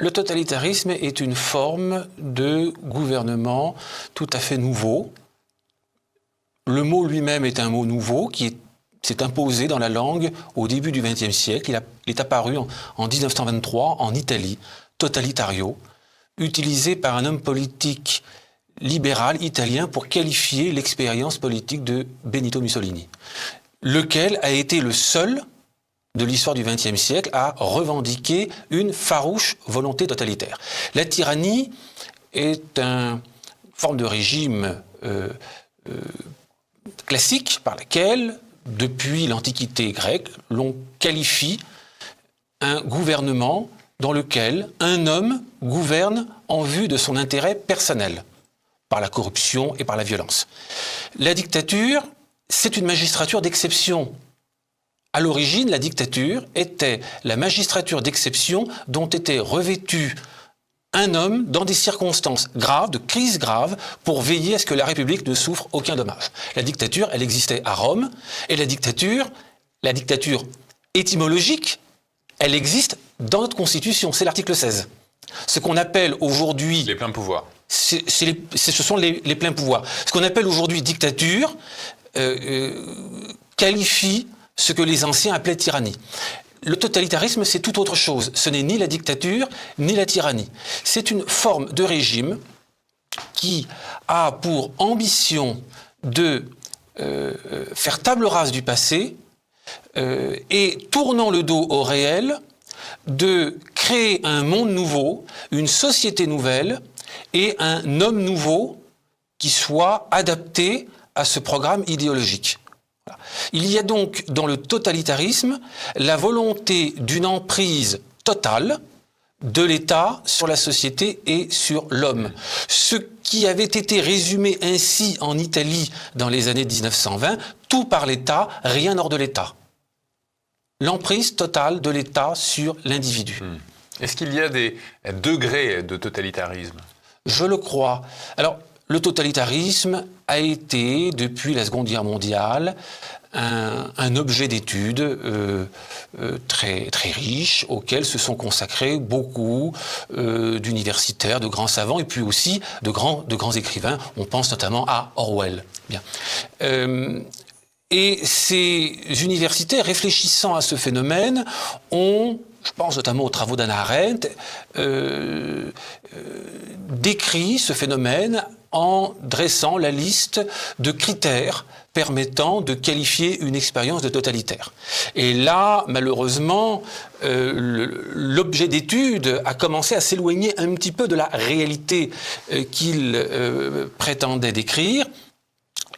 Le totalitarisme est une forme de gouvernement tout à fait nouveau. Le mot lui-même est un mot nouveau qui s'est imposé dans la langue au début du XXe siècle. Il est apparu en 1923 en Italie, totalitario, utilisé par un homme politique libéral italien pour qualifier l'expérience politique de Benito Mussolini, lequel a été le seul de l'histoire du XXe siècle à revendiquer une farouche volonté totalitaire. La tyrannie est une forme de régime classique par laquelle, depuis l'Antiquité grecque, l'on qualifie un gouvernement dans lequel un homme gouverne en vue de son intérêt personnel, par la corruption et par la violence. La dictature, c'est une magistrature d'exception. À l'origine, la dictature était la magistrature d'exception dont était revêtu un homme dans des circonstances graves, de crise grave, pour veiller à ce que la République ne souffre aucun dommage. La dictature, elle existait à Rome, et la dictature étymologique, elle existe dans notre Constitution, c'est l'article 16. Ce qu'on appelle aujourd'hui... Les pleins pouvoirs. Ce sont les pleins pouvoirs. Ce qu'on appelle aujourd'hui dictature qualifie ce que les anciens appelaient tyrannie. Le totalitarisme, c'est tout autre chose. Ce n'est ni la dictature, ni la tyrannie. C'est une forme de régime qui a pour ambition de faire table rase du passé et, tournant le dos au réel, de créer un monde nouveau, une société nouvelle et un homme nouveau qui soit adapté à ce programme idéologique. Il y a donc dans le totalitarisme la volonté d'une emprise totale de l'État sur la société et sur l'homme. Ce qui avait été résumé ainsi en Italie dans les années 1920, tout par l'État, rien hors de l'État. L'emprise totale de l'État sur l'individu. Est-ce qu'il y a des degrés de totalitarisme ? Je le crois. Alors, le totalitarisme a été, depuis la Seconde Guerre mondiale, un objet d'étude très, très riche, auquel se sont consacrés beaucoup d'universitaires, de grands savants, et puis aussi de grands écrivains. On pense notamment à Orwell. Bien. Et ces universitaires, réfléchissant à ce phénomène, ont, je pense notamment aux travaux d'Hannah Arendt, décrit ce phénomène en dressant la liste de critères permettant de qualifier une expérience de totalitaire. Et là, malheureusement, l'objet d'étude a commencé à s'éloigner un petit peu de la réalité qu'il prétendait décrire.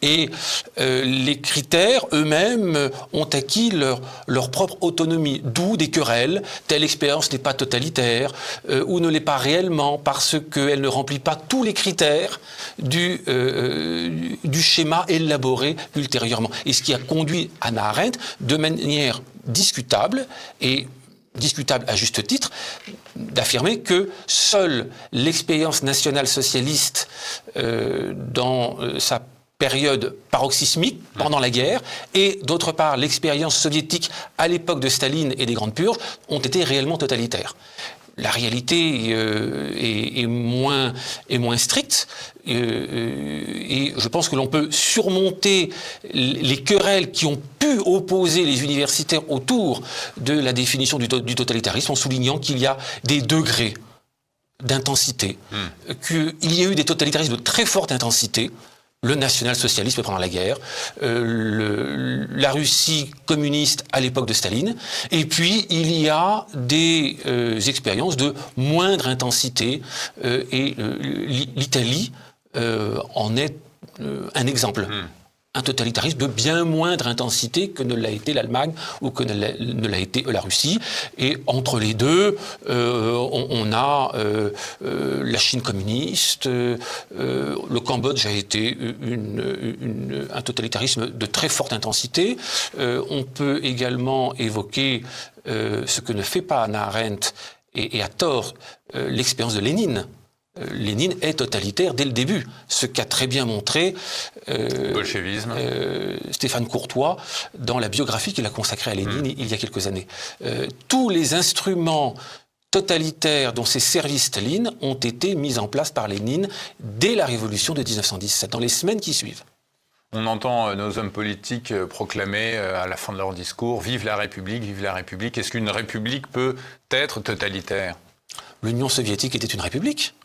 Et les critères eux-mêmes ont acquis leur propre autonomie, d'où des querelles. Telle expérience n'est pas totalitaire ou ne l'est pas réellement parce qu'elle ne remplit pas tous les critères du schéma élaboré ultérieurement. Et ce qui a conduit Hannah Arendt de manière discutable et discutable à juste titre, d'affirmer que seule l'expérience nationale socialiste dans sa période paroxysmique pendant la guerre, et d'autre part l'expérience soviétique à l'époque de Staline et des grandes purges ont été réellement totalitaires. La réalité est moins stricte et je pense que l'on peut surmonter les querelles qui ont pu opposer les universitaires autour de la définition du totalitarisme en soulignant qu'il y a des degrés d'intensité, qu'il y a eu des totalitarismes de très forte intensité, le national-socialisme pendant la guerre, la Russie communiste à l'époque de Staline, et puis il y a des expériences de moindre intensité, et l'Italie en est un exemple. Un totalitarisme de bien moindre intensité que ne l'a été l'Allemagne ou que ne l'a été la Russie. Et entre les deux, on a la Chine communiste, le Cambodge a été un totalitarisme de très forte intensité. On peut également évoquer ce que ne fait pas Hannah Arendt, et à tort, l'expérience de Lénine. Lénine est totalitaire dès le début, ce qu'a très bien montré bolchevisme. Stéphane Courtois dans la biographie qu'il a consacrée à Lénine il y a quelques années. Tous les instruments totalitaires dont ces services Staline ont été mis en place par Lénine dès la révolution de 1917, dans les semaines qui suivent. On entend nos hommes politiques proclamer à la fin de leur discours « Vive la République, vive la République ». Est-ce qu'une république peut être totalitaire ? L'Union soviétique était une république.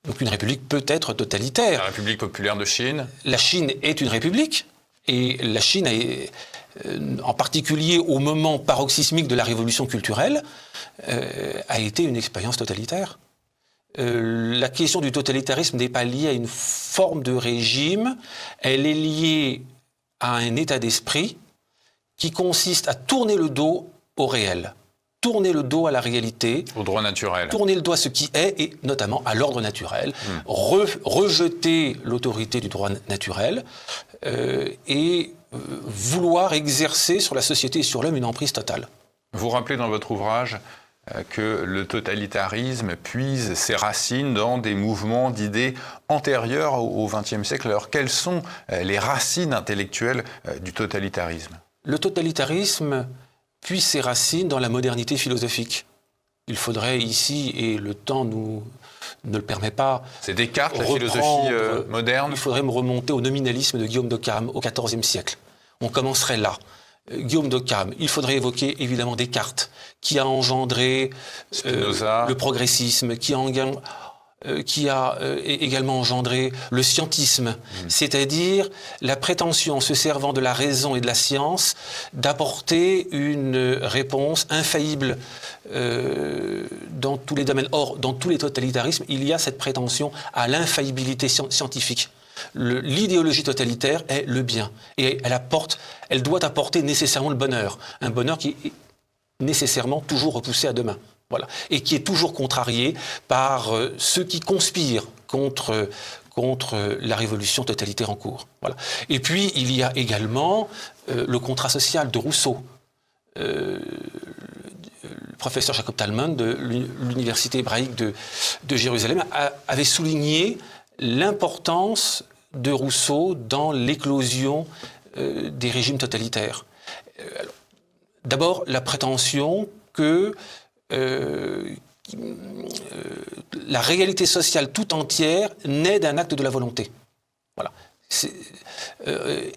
Donc une république peut être totalitaire. La République populaire de Chine ? La Chine est une république. Et la Chine, en particulier au moment paroxysmique de la révolution culturelle, a été une expérience totalitaire. La question du totalitarisme n'est pas liée à une forme de régime, elle est liée à un état d'esprit qui consiste à tourner le dos au réel, tourner le dos à la réalité, au droit naturel, tourner le dos à ce qui est, et notamment à l'ordre naturel, rejeter l'autorité du droit naturel et vouloir exercer sur la société et sur l'homme une emprise totale. Vous rappelez dans votre ouvrage que le totalitarisme puise ses racines dans des mouvements d'idées antérieurs au XXe siècle. Alors, quelles sont les racines intellectuelles du totalitarisme ? Le totalitarisme puise ses racines dans la modernité philosophique. Il faudrait ici, et le temps ne le permet pas... C'est Descartes, la philosophie moderne ? Il faudrait me remonter au nominalisme de Guillaume d'Occam au XIVe siècle. On commencerait là. Guillaume d'Occam, il faudrait évoquer évidemment Descartes, qui a engendré le progressisme, qui a également engendré le scientisme, c'est-à-dire la prétention, en se servant de la raison et de la science, d'apporter une réponse infaillible dans tous les domaines. Or, dans tous les totalitarismes, il y a cette prétention à l'infaillibilité scientifique. L'idéologie totalitaire est le bien. Et elle doit apporter nécessairement le bonheur. Un bonheur qui est nécessairement toujours repoussé à demain. Voilà. Et qui est toujours contrarié par ceux qui conspirent contre la révolution totalitaire en cours. Voilà. Et puis, il y a également le contrat social de Rousseau. Le professeur Jacob Talman de l'Université hébraïque de Jérusalem avait souligné l'importance de Rousseau dans l'éclosion des régimes totalitaires. D'abord, la prétention que la réalité sociale tout entière naît d'un acte de la volonté. Voilà.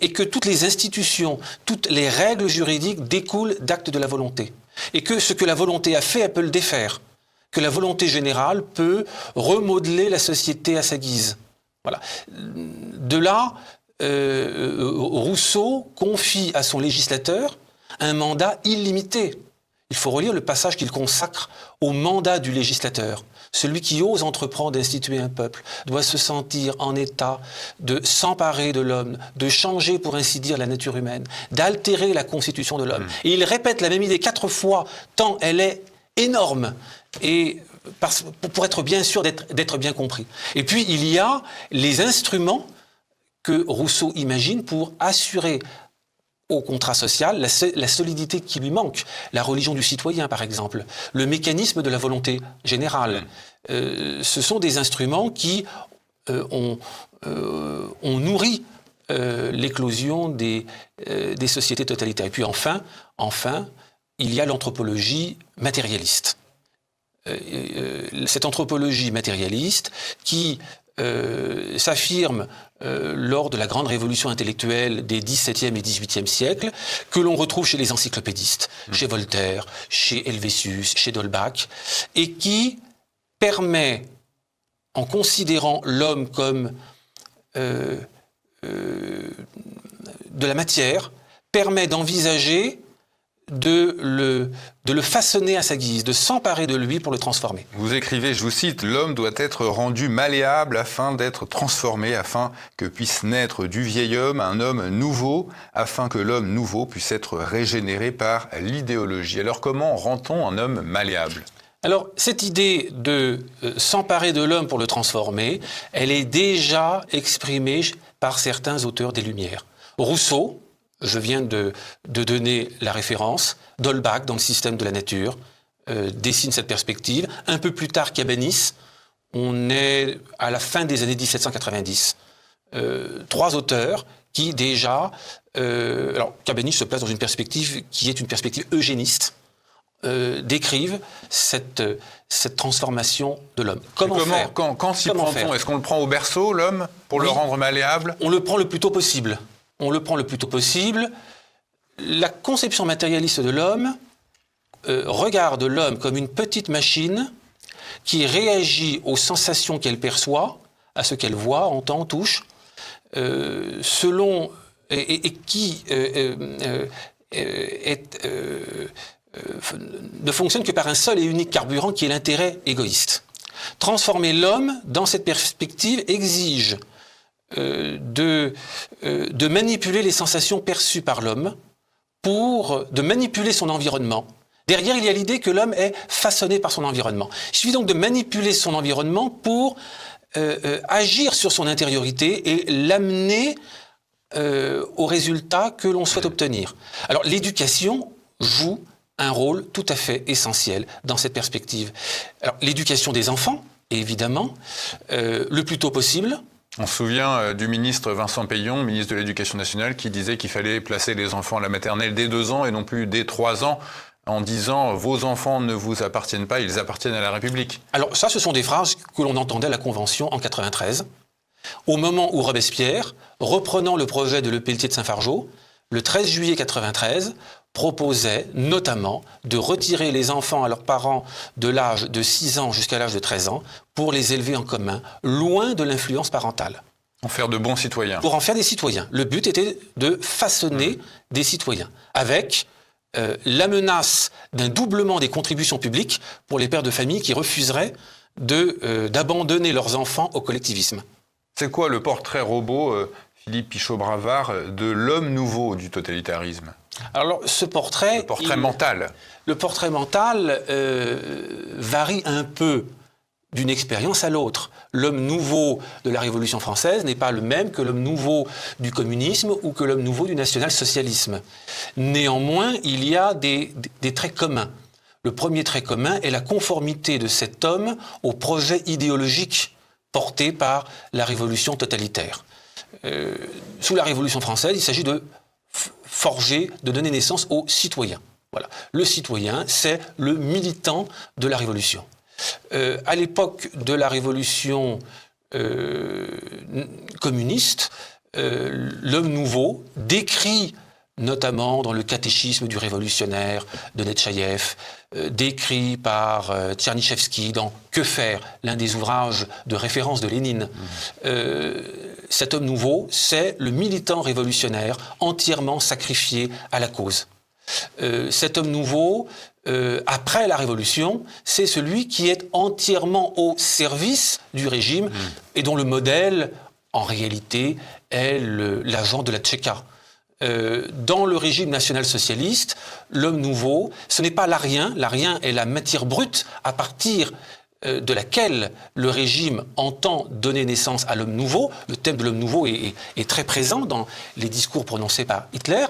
Et que toutes les institutions, toutes les règles juridiques découlent d'actes de la volonté. Et que ce que la volonté a fait, elle peut le défaire. Que la volonté générale peut remodeler la société à sa guise. Voilà. De là, Rousseau confie à son législateur un mandat illimité. Il faut relire le passage qu'il consacre au mandat du législateur. Celui qui ose entreprendre d'instituer un peuple doit se sentir en état de s'emparer de l'homme, de changer, pour ainsi dire, la nature humaine, d'altérer la constitution de l'homme. Et il répète la même idée 4 fois, tant elle est énorme, et pour être bien sûr d'être bien compris. Et puis, il y a les instruments que Rousseau imagine pour assurer au contrat social la solidité qui lui manque. La religion du citoyen, par exemple. Le mécanisme de la volonté générale. Ce sont des instruments qui ont nourri l'éclosion des sociétés totalitaires. Et puis enfin, il y a l'anthropologie matérialiste. Cette anthropologie matérialiste qui s'affirme lors de la grande révolution intellectuelle des XVIIe et XVIIIe siècles, que l'on retrouve chez les encyclopédistes, chez Voltaire, chez Helvétius, chez d'Holbach, et qui permet, en considérant l'homme comme de la matière, permet d'envisager de le façonner à sa guise, de s'emparer de lui pour le transformer. Vous écrivez, je vous cite, « L'homme doit être rendu malléable afin d'être transformé, afin que puisse naître du vieil homme un homme nouveau, afin que l'homme nouveau puisse être régénéré par l'idéologie. » Alors comment rend-on un homme malléable ? Alors, cette idée de s'emparer de l'homme pour le transformer, elle est déjà exprimée par certains auteurs des Lumières. Rousseau, je viens de donner la référence, d'Holbach, dans le système de la nature, dessine cette perspective. Un peu plus tard, Cabanis, on est à la fin des années 1790. 3 auteurs qui déjà... alors, Cabanis se place dans une perspective qui est une perspective eugéniste, décrivent cette transformation de l'homme. Comment faire? Quand s'y prend-on? Est-ce qu'on le prend au berceau, l'homme, pour le rendre malléable? On le prend le plus tôt possible. La conception matérialiste de l'homme regarde l'homme comme une petite machine qui réagit aux sensations qu'elle perçoit, à ce qu'elle voit, entend, touche, selon et qui ne fonctionne que par un seul et unique carburant qui est l'intérêt égoïste. Transformer l'homme dans cette perspective exige de manipuler les sensations perçues par l'homme, de manipuler son environnement. Derrière, il y a l'idée que l'homme est façonné par son environnement. Il suffit donc de manipuler son environnement pour agir sur son intériorité et l'amener au résultat que l'on souhaite obtenir. Alors, l'éducation joue un rôle tout à fait essentiel dans cette perspective. Alors, l'éducation des enfants, évidemment, le plus tôt possible. On se souvient du ministre Vincent Peillon, ministre de l'Éducation nationale, qui disait qu'il fallait placer les enfants à la maternelle dès 2 ans et non plus dès 3 ans, en disant « vos enfants ne vous appartiennent pas, ils appartiennent à la République ». Alors ça, ce sont des phrases que l'on entendait à la Convention en 93, au moment où Robespierre, reprenant le projet de Lepelletier de Saint-Fargeau, le 13 juillet 93, proposait notamment de retirer les enfants à leurs parents de l'âge de 6 ans jusqu'à l'âge de 13 ans pour les élever en commun, loin de l'influence parentale. En faire de bons citoyens. Pour en faire des citoyens. Le but était de façonner des citoyens, avec la menace d'un doublement des contributions publiques pour les pères de famille qui refuseraient d'abandonner leurs enfants au collectivisme. C'est quoi le portrait robot, Philippe Pichot-Bravard, de l'homme nouveau du totalitarisme? Alors, ce portrait... Le portrait mental. Le portrait mental varie un peu d'une expérience à l'autre. L'homme nouveau de la Révolution française n'est pas le même que l'homme nouveau du communisme ou que l'homme nouveau du national-socialisme. Néanmoins, il y a des traits communs. Le premier trait commun est la conformité de cet homme au projet idéologique porté par la Révolution totalitaire. Sous la Révolution française, il s'agit de forger, de donner naissance au citoyen. Voilà. Le citoyen, c'est le militant de la Révolution. À l'époque de la Révolution communiste, l'homme nouveau décrit, notamment dans le catéchisme du révolutionnaire de Netchaïev, décrit par Tchernychevski dans Que faire, l'un des ouvrages de référence de Lénine. Cet homme nouveau, c'est le militant révolutionnaire entièrement sacrifié à la cause. Cet homme nouveau, après la Révolution, c'est celui qui est entièrement au service du régime et dont le modèle, en réalité, est l'agent de la Tchéka. Dans le régime national-socialiste, l'homme nouveau, ce n'est pas l'arien. L'arien est la matière brute à partir de laquelle le régime entend donner naissance à l'homme nouveau. Le thème de l'homme nouveau est très présent dans les discours prononcés par Hitler.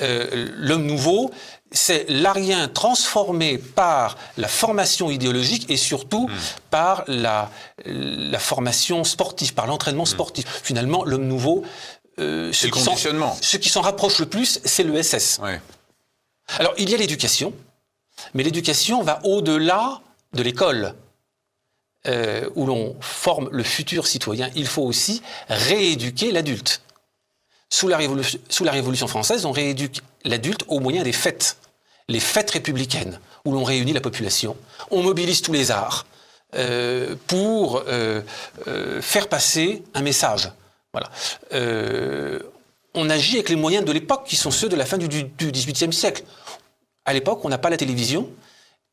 L'homme nouveau, c'est l'arien transformé par la formation idéologique et surtout par la formation sportive, par l'entraînement sportif. Finalement, l'homme nouveau, ce qui s'en rapproche le plus, c'est le SS. Ouais. Alors, il y a l'éducation, mais l'éducation va au-delà de l'école. Où l'on forme le futur citoyen, il faut aussi rééduquer l'adulte. Sous la Révolution française, on rééduque l'adulte au moyen des fêtes. Les fêtes républicaines, où l'on réunit la population. On mobilise tous les arts pour faire passer un message. Voilà. On agit avec les moyens de l'époque, qui sont ceux de la fin du XVIIIe siècle. À l'époque, on n'a pas la télévision,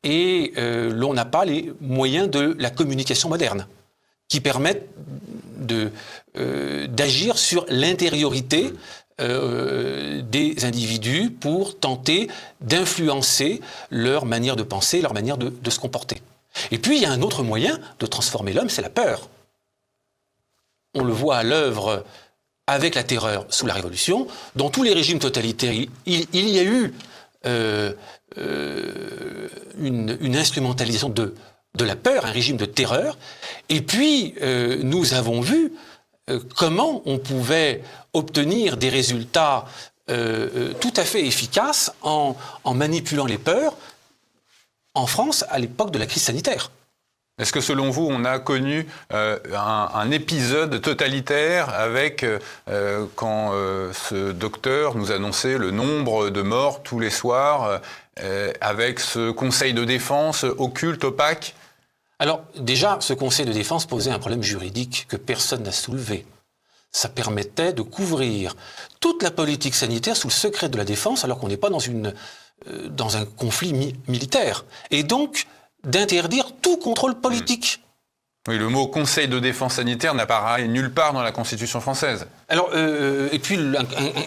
et l'on n'a pas les moyens de la communication moderne qui permettent d'agir sur l'intériorité des individus pour tenter d'influencer leur manière de penser, leur manière de se comporter. Et puis, il y a un autre moyen de transformer l'homme, c'est la peur. On le voit à l'œuvre avec la terreur sous la Révolution. Dans tous les régimes totalitaires, il y a eu une instrumentalisation de la peur, un régime de terreur. Et puis, nous avons vu comment on pouvait obtenir des résultats tout à fait efficaces en manipulant les peurs en France à l'époque de la crise sanitaire. Est-ce que selon vous, on a connu un épisode totalitaire avec quand ce docteur nous annonçait le nombre de morts tous les soirs, avec ce conseil de défense occulte, opaque? Alors déjà, ce conseil de défense posait un problème juridique que personne n'a soulevé. Ça permettait de couvrir toute la politique sanitaire sous le secret de la défense alors qu'on n'est pas dans un conflit militaire. Et donc d'interdire tout contrôle politique. Oui, le mot conseil de défense sanitaire n'apparaît nulle part dans la Constitution française. Alors, et puis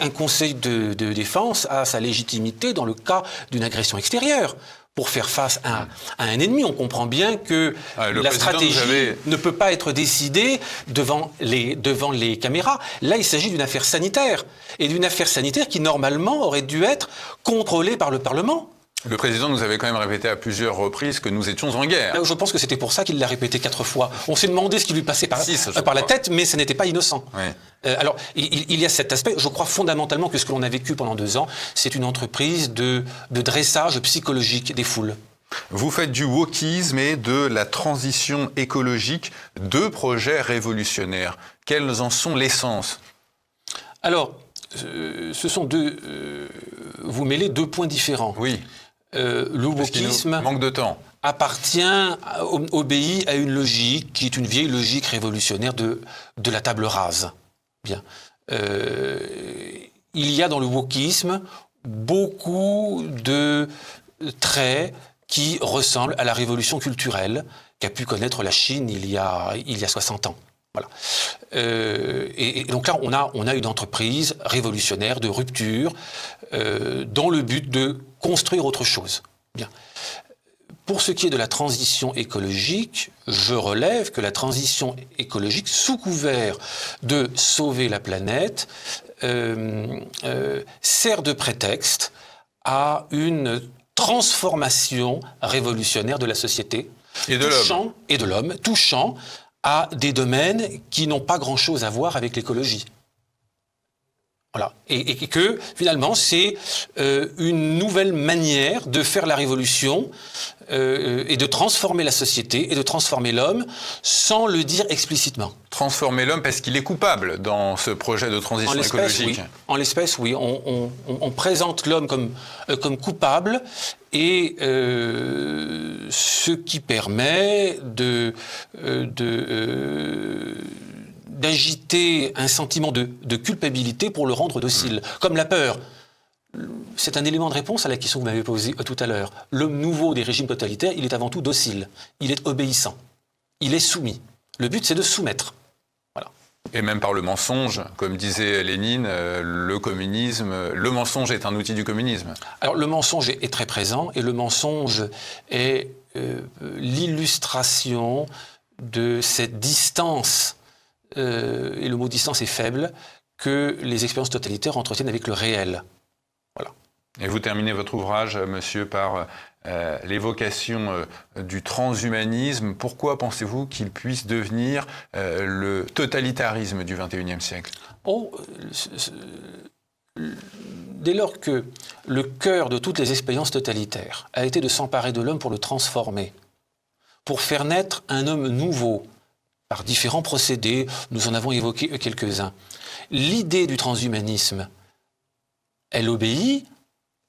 un conseil de défense a sa légitimité dans le cas d'une agression extérieure. Pour faire face à un ennemi, on comprend bien que la stratégie ne peut pas être décidée devant les caméras. Là, il s'agit d'une affaire sanitaire. Et d'une affaire sanitaire qui, normalement, aurait dû être contrôlée par le Parlement. Le président nous avait quand même répété à plusieurs reprises que nous étions en guerre. Je pense que c'était pour ça qu'il l'a répété 4 fois. On s'est demandé ce qui lui passait par la tête, mais ce n'était pas innocent. Oui. Alors, il y a cet aspect. Je crois fondamentalement que ce que l'on a vécu pendant 2 ans, c'est une entreprise de dressage psychologique des foules. Vous faites du wokisme et de la transition écologique, 2 projets révolutionnaires. Quels en sont l'essence? Alors, ce sont vous mêlez 2 points différents. Oui. Le wokisme manque de temps. Obéit à une logique qui est une vieille logique révolutionnaire de la table rase. Bien. Il y a dans le wokisme beaucoup de traits qui ressemblent à la révolution culturelle qu'a pu connaître la Chine il y a 60 ans. Voilà. Et donc là, on a une entreprise révolutionnaire de rupture dans le but de construire autre chose. Bien. Pour ce qui est de la transition écologique, je relève que la transition écologique, sous couvert de sauver la planète, sert de prétexte à une transformation révolutionnaire de la société et de l'homme, touchant à des domaines qui n'ont pas grand-chose à voir avec l'écologie. Voilà. Et que, finalement, c'est une nouvelle manière de faire la révolution et de transformer la société et de transformer l'homme sans le dire explicitement. Transformer l'homme parce qu'il est coupable dans ce projet de transition écologique. Oui. En l'espèce, oui. On présente l'homme comme coupable et ce qui permet d'agiter un sentiment de culpabilité pour le rendre docile. Comme la peur. C'est un élément de réponse à la question que vous m'avez posée tout à l'heure. L'homme nouveau des régimes totalitaires, il est avant tout docile. Il est obéissant. Il est soumis. Le but, c'est de soumettre. Voilà. Et même par le mensonge, comme disait Lénine, le mensonge est un outil du communisme. Alors le mensonge est très présent, et le mensonge est l'illustration de cette distance, et le mot distance est faible, que les expériences totalitaires entretiennent avec le réel. Voilà. Et vous terminez votre ouvrage, monsieur, par l'évocation du transhumanisme. Pourquoi pensez-vous qu'il puisse devenir le totalitarisme du XXIe siècle ? Dès lors que le cœur de toutes les expériences totalitaires a été de s'emparer de l'homme pour le transformer, pour faire naître un homme nouveau, par différents procédés, nous en avons évoqué quelques-uns. L'idée du transhumanisme, elle obéit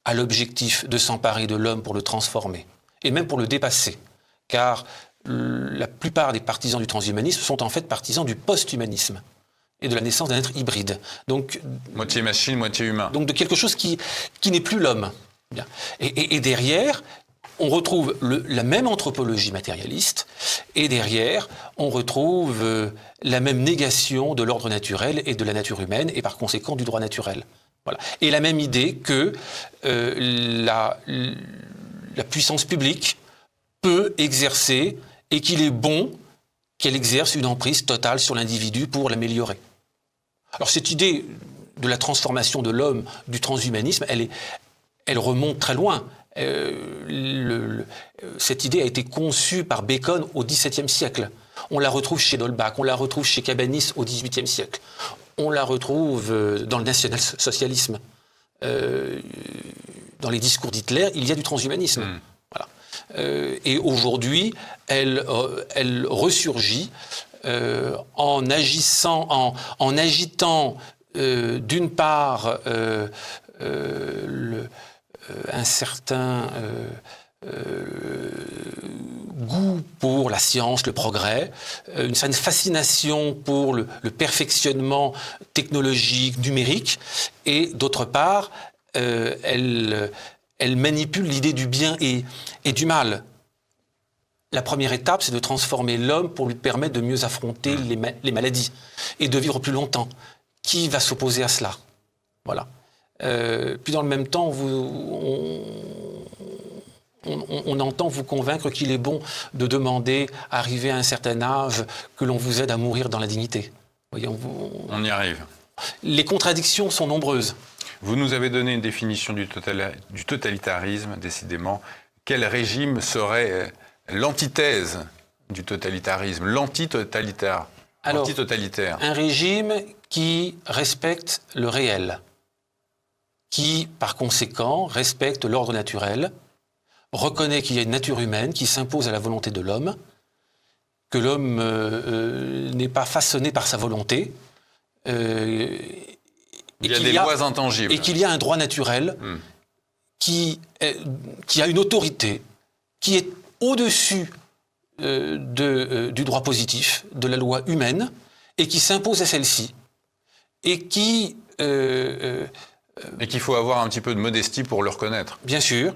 à l'objectif de s'emparer de l'homme pour le transformer, et même pour le dépasser, car la plupart des partisans du transhumanisme sont en fait partisans du post-humanisme et de la naissance d'un être hybride. Donc, moitié machine, moitié humain. Donc de quelque chose qui n'est plus l'homme. Bien. Et derrière, on retrouve la même anthropologie matérialiste, et derrière, on retrouve la même négation de l'ordre naturel et de la nature humaine, et par conséquent du droit naturel. Voilà. Et la même idée que la puissance publique peut exercer, et qu'il est bon qu'elle exerce une emprise totale sur l'individu pour l'améliorer. Alors cette idée de la transformation de l'homme, du transhumanisme, elle remonte très loin. Cette idée a été conçue par Bacon au XVIIe siècle. On la retrouve chez d'Holbach, on la retrouve chez Cabanis au XVIIIe siècle. On la retrouve dans le national-socialisme. Dans les discours d'Hitler, il y a du transhumanisme. Voilà. Et aujourd'hui, elle ressurgit en agitant d'une part un certain goût pour la science, le progrès, une certaine fascination pour le perfectionnement technologique, numérique, et d'autre part, elle manipule l'idée du bien et du mal. La première étape, c'est de transformer l'homme pour lui permettre de mieux affronter les maladies et de vivre plus longtemps. Qui va s'opposer à cela? Voilà. Puis dans le même temps, on entend vous convaincre qu'il est bon de demander, arrivé à un certain âge, que l'on vous aide à mourir dans la dignité. Voyez, on y arrive. Les contradictions sont nombreuses. Vous nous avez donné une définition du totalitarisme, décidément. Quel régime serait l'antithèse du totalitarisme, l'antitotalitaire? Alors, un régime qui respecte le réel, qui, par conséquent, respecte l'ordre naturel, reconnaît qu'il y a une nature humaine qui s'impose à la volonté de l'homme, que l'homme n'est pas façonné par sa volonté, il y a des lois intangibles. Et qu'il y a un droit naturel qui a une autorité, qui est au-dessus du droit positif, de la loi humaine, et qui s'impose à celle-ci, et qu'il faut avoir un petit peu de modestie pour le reconnaître. Bien sûr,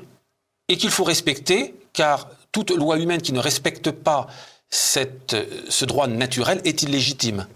et qu'il faut respecter, car toute loi humaine qui ne respecte pas ce droit naturel est illégitime.